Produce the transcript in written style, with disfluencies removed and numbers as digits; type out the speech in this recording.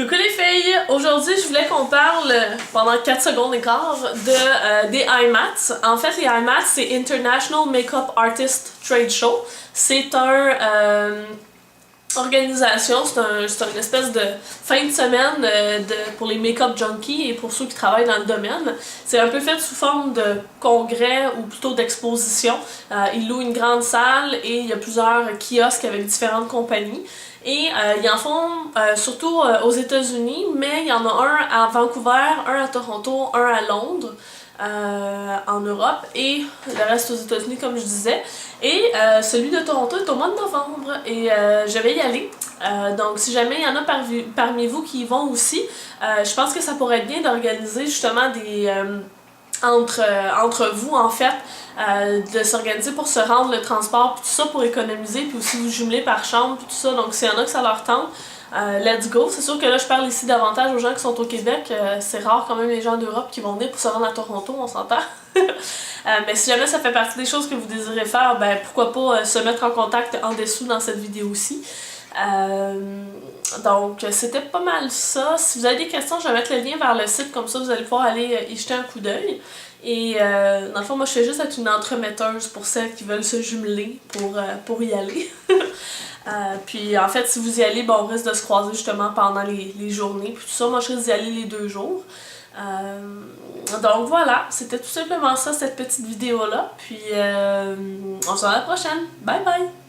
Coucou les filles! Aujourd'hui, je voulais qu'on parle pendant 4 secondes et quart des IMATS. En fait, les IMATS, c'est International Makeup Artist Trade Show. C'est organisation, c'est une espèce de fin de semaine pour les make-up junkies et pour ceux qui travaillent dans le domaine. C'est un peu fait sous forme de congrès ou plutôt d'exposition. Ils louent une grande salle et il y a plusieurs kiosques avec différentes compagnies. Et ils en font surtout aux États-Unis, mais il y en a un à Vancouver, un à Toronto, un à Londres. En Europe et le reste aux États-Unis comme je disais. Et celui de Toronto est au mois de novembre et je vais y aller. Donc si jamais il y en a parmi vous qui y vont aussi, je pense que ça pourrait être bien d'organiser justement des... entre vous en fait, de s'organiser pour se rendre le transport puis tout ça pour économiser puis aussi vous jumeler par chambre puis tout ça. Donc s'il y en a que ça leur tente, let's go. C'est sûr que là je parle ici davantage aux gens qui sont au Québec. C'est rare quand même les gens d'Europe qui vont venir pour se rendre à Toronto, on s'entend. Mais si jamais ça fait partie des choses que vous désirez faire, ben pourquoi pas se mettre en contact en dessous dans cette vidéo-ci. Donc c'était pas mal ça. Si vous avez des questions, je vais mettre le lien vers le site, comme ça vous allez pouvoir aller y jeter un coup d'œil. Et dans le fond, moi je fais juste être une entremetteuse pour celles qui veulent se jumeler pour y aller. Puis en fait, si vous y allez, bon, on risque de se croiser justement pendant les journées. Puis tout ça, moi je risque d'y aller les 2 jours. Donc voilà, c'était tout simplement ça, cette petite vidéo-là. Puis on se voit à la prochaine. Bye bye!